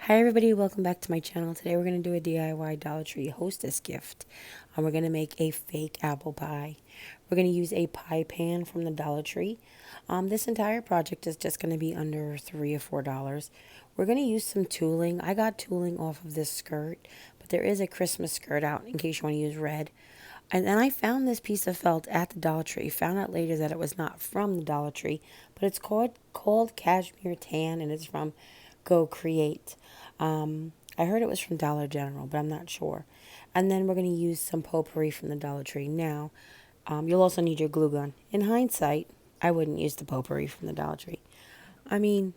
Hi everybody, welcome back to my channel. Today we're going to do a DIY Dollar Tree Hostess gift. And we're going to make a fake apple pie. We're going to use a pie pan from the Dollar Tree. This entire project is just going to be under $3 or $4. We're going to use some tooling. I got tooling off of this skirt, but there is a Christmas skirt out in case you want to use red. And then I found this piece of felt at the Dollar Tree. Found out later that it was not from the Dollar Tree, but it's called Cashmere Tan, and it's from Go Create. I heard it was from Dollar General, but I'm not sure. And then we're going to use some potpourri from the Dollar Tree. Now, you'll also need your glue gun. In hindsight, I wouldn't use the potpourri from the Dollar Tree. I mean,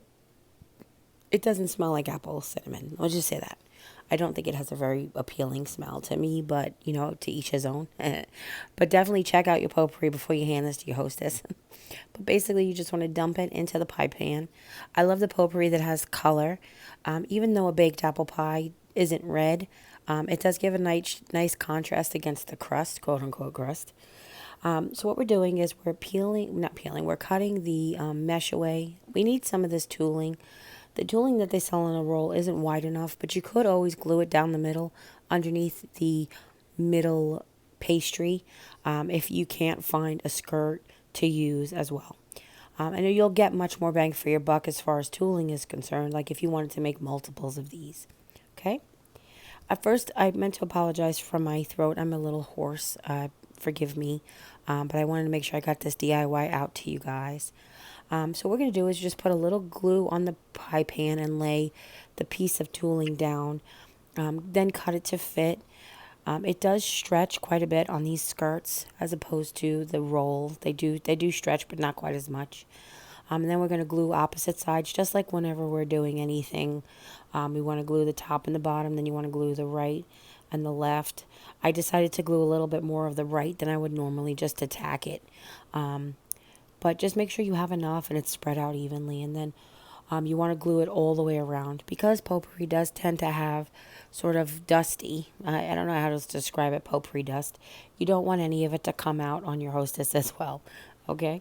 it doesn't smell like apple cinnamon. I'll just say that. I don't think it has a very appealing smell to me, but, you know, to each his own. But definitely check out your potpourri before you hand this to your hostess. But basically, you just want to dump it into the pie pan. I love the potpourri that has color. Even though a baked apple pie isn't red, it does give a nice contrast against the crust, quote-unquote crust. So what we're doing is we're we're cutting the mesh away. We need some of this tooling. The tooling that they sell in a roll isn't wide enough, but you could always glue it down the middle underneath the middle pastry if you can't find a skirt to use as well. And you'll get much more bang for your buck as far as tooling is concerned, like if you wanted to make multiples of these. Okay? At first, I meant to apologize for my throat. I'm a little hoarse. Forgive me. But I wanted to make sure I got this DIY out to you guys. So what we're going to do is just put a little glue on the pie pan and lay the piece of tooling down. Then cut it to fit. It does stretch quite a bit on these skirts as opposed to the roll. They do stretch, but not quite as much. And then we're going to glue opposite sides, just like whenever we're doing anything. We want to glue the top and the bottom, then you want to glue the right and the left. I decided to glue a little bit more of the right than I would normally just to tack it. But just make sure you have enough and it's spread out evenly. And then you want to glue it all the way around. Because potpourri does tend to have sort of dusty, I don't know how to describe it, potpourri dust. You don't want any of it to come out on your hostess as well. Okay?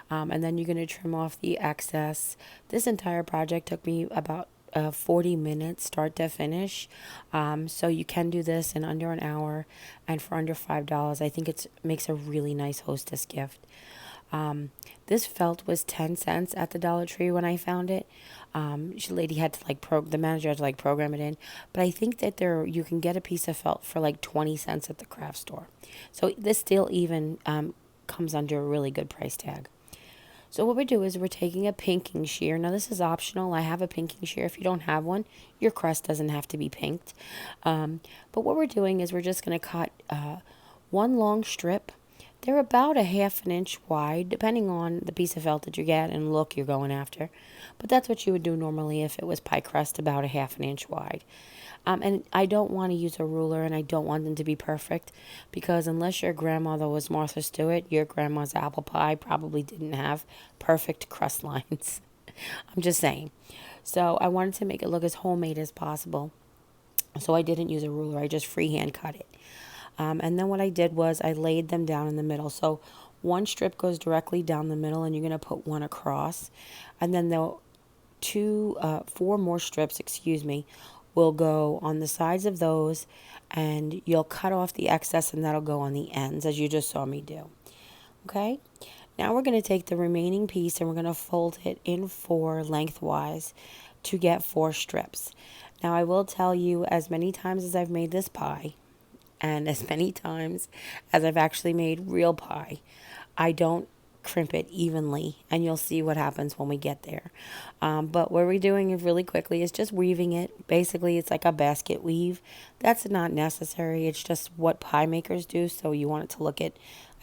And then you're going to trim off the excess. This entire project took me about 40 minutes start to finish. So you can do this in under an hour. And for under $5, I think it makes a really nice hostess gift. This felt was 10 cents at the Dollar Tree when I found it. The lady had to the manager had to program it in. But I think that you can get a piece of felt for like 20 cents at the craft store. So this still even comes under a really good price tag. So what we do is we're taking a pinking shear. Now this is optional. I have a pinking shear. If you don't have one, your crust doesn't have to be pinked. But what we're doing is we're just going to cut one long strip. They're about a ½ inch wide, depending on the piece of felt that you get and look you're going after. But that's what you would do normally if it was pie crust, about a ½ inch wide. And I don't want to use a ruler, and I don't want them to be perfect, because unless your grandmother was Martha Stewart, your grandma's apple pie probably didn't have perfect crust lines. I'm just saying. So I wanted to make it look as homemade as possible. So I didn't use a ruler. I just freehand cut it. And then what I did was I laid them down in the middle. So one strip goes directly down the middle, and you're going to put one across. And then four more strips, will go on the sides of those. And you'll cut off the excess, and that'll go on the ends, as you just saw me do. Okay? Now we're going to take the remaining piece, and we're going to fold it in four lengthwise to get 4 strips. Now I will tell you, as many times as I've made this pie, and as many times as I've actually made real pie, I don't crimp it evenly, and you'll see what happens when we get there. But what we're doing really quickly is just weaving it. Basically, it's like a basket weave. That's not necessary. It's just what pie makers do, so you want it to look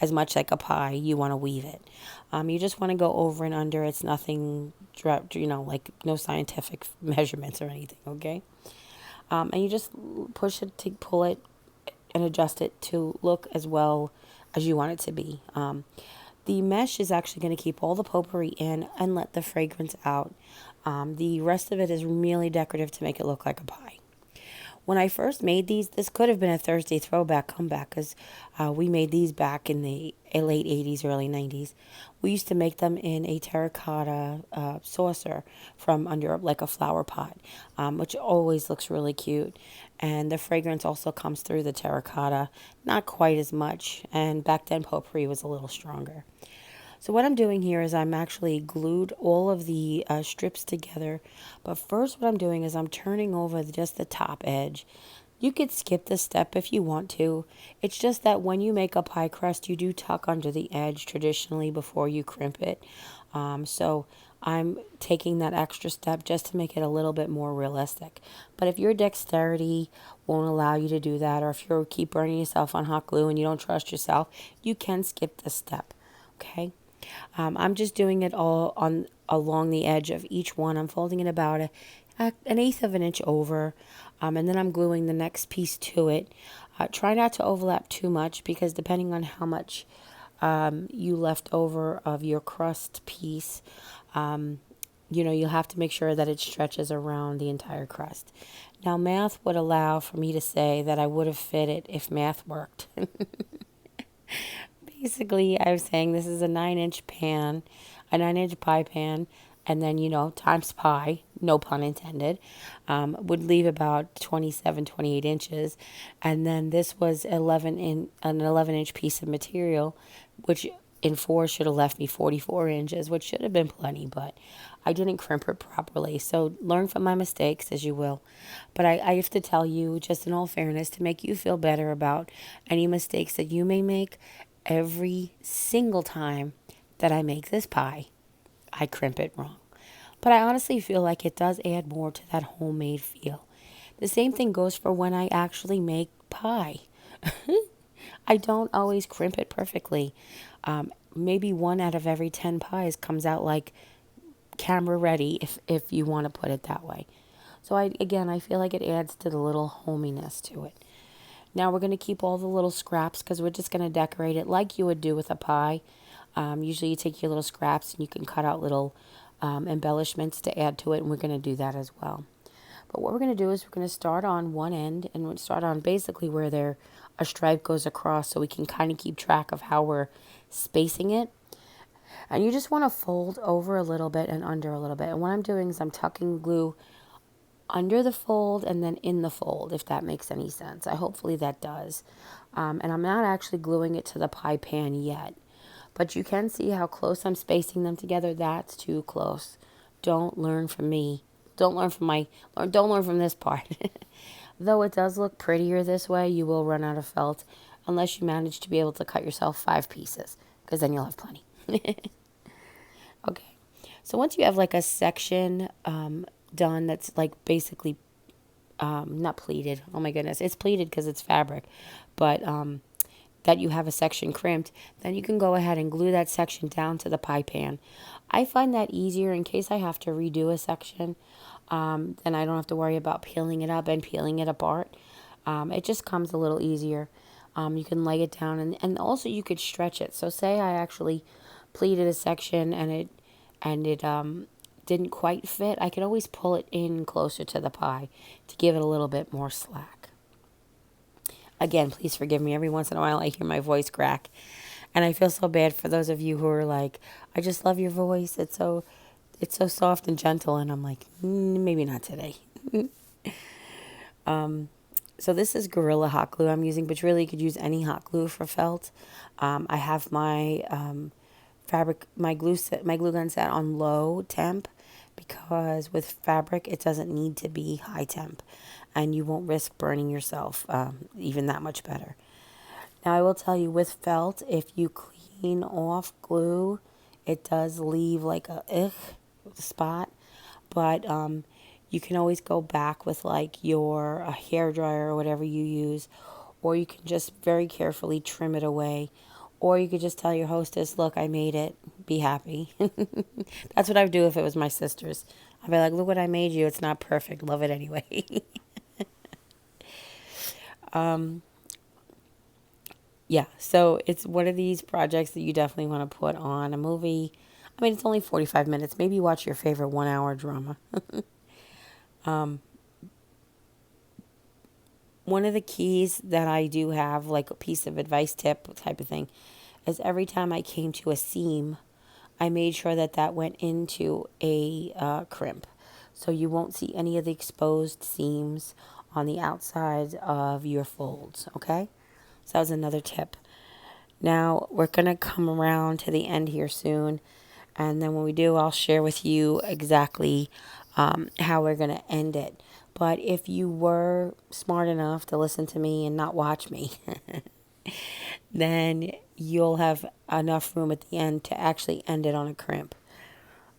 as much like a pie. You want to weave it. You just want to go over and under. It's nothing, like no scientific measurements or anything, okay? And you just push it to pull it and adjust it to look as well as you want it to be. The mesh is actually going to keep all the potpourri in and let the fragrance out. The rest of it is merely decorative to make it look like a pie. When I first made these, this could have been a Thursday Throwback Comeback because we made these back in the late 80s, early 90s. We used to make them in a terracotta saucer from under like a flower pot, which always looks really cute. And the fragrance also comes through the terracotta, not quite as much. And back then, potpourri was a little stronger. So what I'm doing here is I'm actually glued all of the strips together. But first what I'm doing is I'm turning over just the top edge. You could skip this step if you want to. It's just that when you make a pie crust, you do tuck under the edge traditionally before you crimp it. So I'm taking that extra step just to make it a little bit more realistic. But if your dexterity won't allow you to do that, or if you keep burning yourself on hot glue and you don't trust yourself, you can skip this step. Okay? I'm just doing it all on along the edge of each one. I'm folding it about an eighth of an inch over, and then I'm gluing the next piece to it. Try not to overlap too much because depending on how much you left over of your crust piece, you'll have to make sure that it stretches around the entire crust. Now, math would allow for me to say that I would have fit it if math worked. Basically, I was saying this is a 9-inch pan, a 9-inch pie pan, and then, times pi, no pun intended, would leave about 27, 28 inches. And then this was an 11-inch piece of material, which in 4 should have left me 44 inches, which should have been plenty, but I didn't crimp it properly. So learn from my mistakes as you will. But I have to tell you, just in all fairness, to make you feel better about any mistakes that you may make, every single time that I make this pie, I crimp it wrong. But I honestly feel like it does add more to that homemade feel. The same thing goes for when I actually make pie. I don't always crimp it perfectly. Maybe 1 out of every 10 pies comes out like camera ready, if you want to put it that way. So I feel like it adds to the little hominess to it. Now we're going to keep all the little scraps because we're just going to decorate it like you would do with a pie. Usually you take your little scraps and you can cut out little embellishments to add to it, and we're going to do that as well. But what we're going to do is we're going to start on one end, and we'll start on basically where a stripe goes across so we can kind of keep track of how we're spacing it. And you just want to fold over a little bit and under a little bit. And what I'm doing is I'm tucking glue under the fold and then in the fold, if that makes any sense. Hopefully that does. And I'm not actually gluing it to the pie pan yet. But you can see how close I'm spacing them together. That's too close. Don't learn from me. Don't learn from this part. Though it does look prettier this way, you will run out of felt unless you manage to be able to cut yourself 5 pieces, because then you'll have plenty. Okay. So once you have like a section done that's like basically not pleated. Oh my goodness. It's pleated because it's fabric. But that you have a section crimped, then you can go ahead and glue that section down to the pie pan. I find that easier in case I have to redo a section. Then I don't have to worry about peeling it up and peeling it apart. It just comes a little easier. You can lay it down, and also you could stretch it. So say I actually pleated a section and it didn't quite fit, I could always pull it in closer to the pie to give it a little bit more slack. Again, please forgive me. Every once in a while I hear my voice crack. And I feel so bad for those of you who are like, I just love your voice. It's so soft and gentle. And I'm like, maybe not today. So this is Gorilla hot glue I'm using, but really you could use any hot glue for felt. I have my my glue gun set on low temp, because with fabric it doesn't need to be high temp, and you won't risk burning yourself even that much better. Now I will tell you, with felt, if you clean off glue, it does leave like a spot, but you can always go back with like your hair dryer or whatever you use, or you can just very carefully trim it away, or you could just tell your hostess, look, I made it, be happy. That's what I would do if it was my sister's. I'd be like, look what I made you, it's not perfect, love it anyway. Yeah, so it's one of these projects that you definitely want to put on a movie. I mean, it's only 45 minutes. Maybe watch your favorite 1-hour drama. One of the keys that I do have, like a piece of advice tip type of thing, is every time I came to a seam, I made sure that that went into a crimp. So you won't see any of the exposed seams on the outside of your folds, okay? So that was another tip. Now we're going to come around to the end here soon. And then when we do, I'll share with you exactly how we're going to end it. But if you were smart enough to listen to me and not watch me, then you'll have enough room at the end to actually end it on a crimp.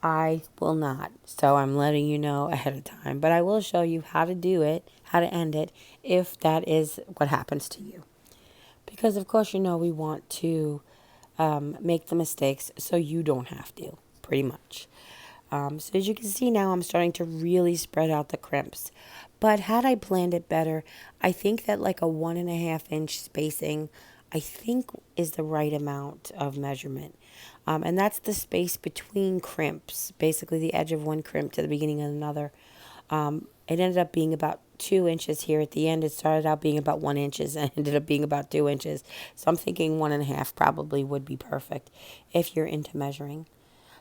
I will not. So I'm letting you know ahead of time. But I will show you how to do it, how to end it, if that is what happens to you. Because, of course, you know we want to make the mistakes so you don't have to, pretty much. So as you can see now, I'm starting to really spread out the crimps. But had I planned it better, I think that like a 1.5 inch spacing, I think is the right amount of measurement. And that's the space between crimps, basically the edge of one crimp to the beginning of another. It ended up being about 2 inches here at the end. It started out being about 1 inch and ended up being about 2 inches. So I'm thinking 1.5 probably would be perfect if you're into measuring.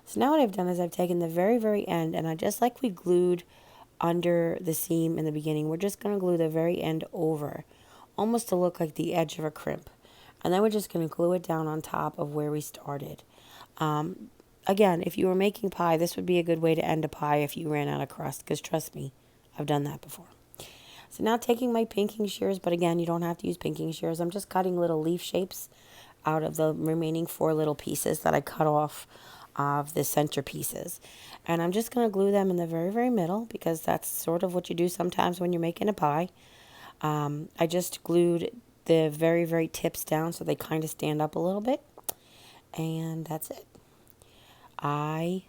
So now what I've done is I've taken the very, very end, and I just like we glued under the seam in the beginning, we're just going to glue the very end over, almost to look like the edge of a crimp. And then we're just going to glue it down on top of where we started. Again, if you were making pie, this would be a good way to end a pie if you ran out of crust, because trust me, I've done that before. So now taking my pinking shears, but again, you don't have to use pinking shears. I'm just cutting little leaf shapes out of the remaining 4 little pieces that I cut off of the center pieces. And I'm just going to glue them in the very, very middle, because that's sort of what you do sometimes when you're making a pie. I just glued the very, very tips down so they kind of stand up a little bit. And that's it. I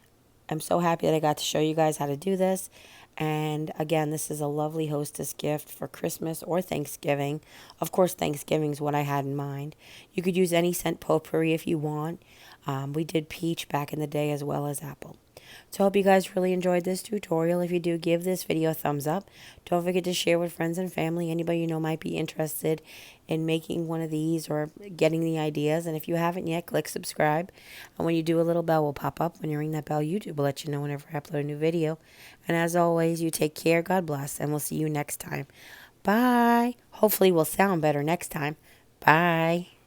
am so happy that I got to show you guys how to do this. And again, this is a lovely Hostess gift for Christmas or Thanksgiving. Of course, Thanksgiving is what I had in mind. You could use any scent potpourri if you want. We did peach back in the day as well as apple. So I hope you guys really enjoyed this tutorial. If you do, give this video a thumbs up. Don't forget to share with friends and family. Anybody you know might be interested in making one of these or getting the ideas. And if you haven't yet, click subscribe. And when you do, a little bell will pop up. When you ring that bell, YouTube will let you know whenever I upload a new video. And as always, you take care, God bless, and we'll see you next time. Bye. Hopefully we'll sound better next time. Bye.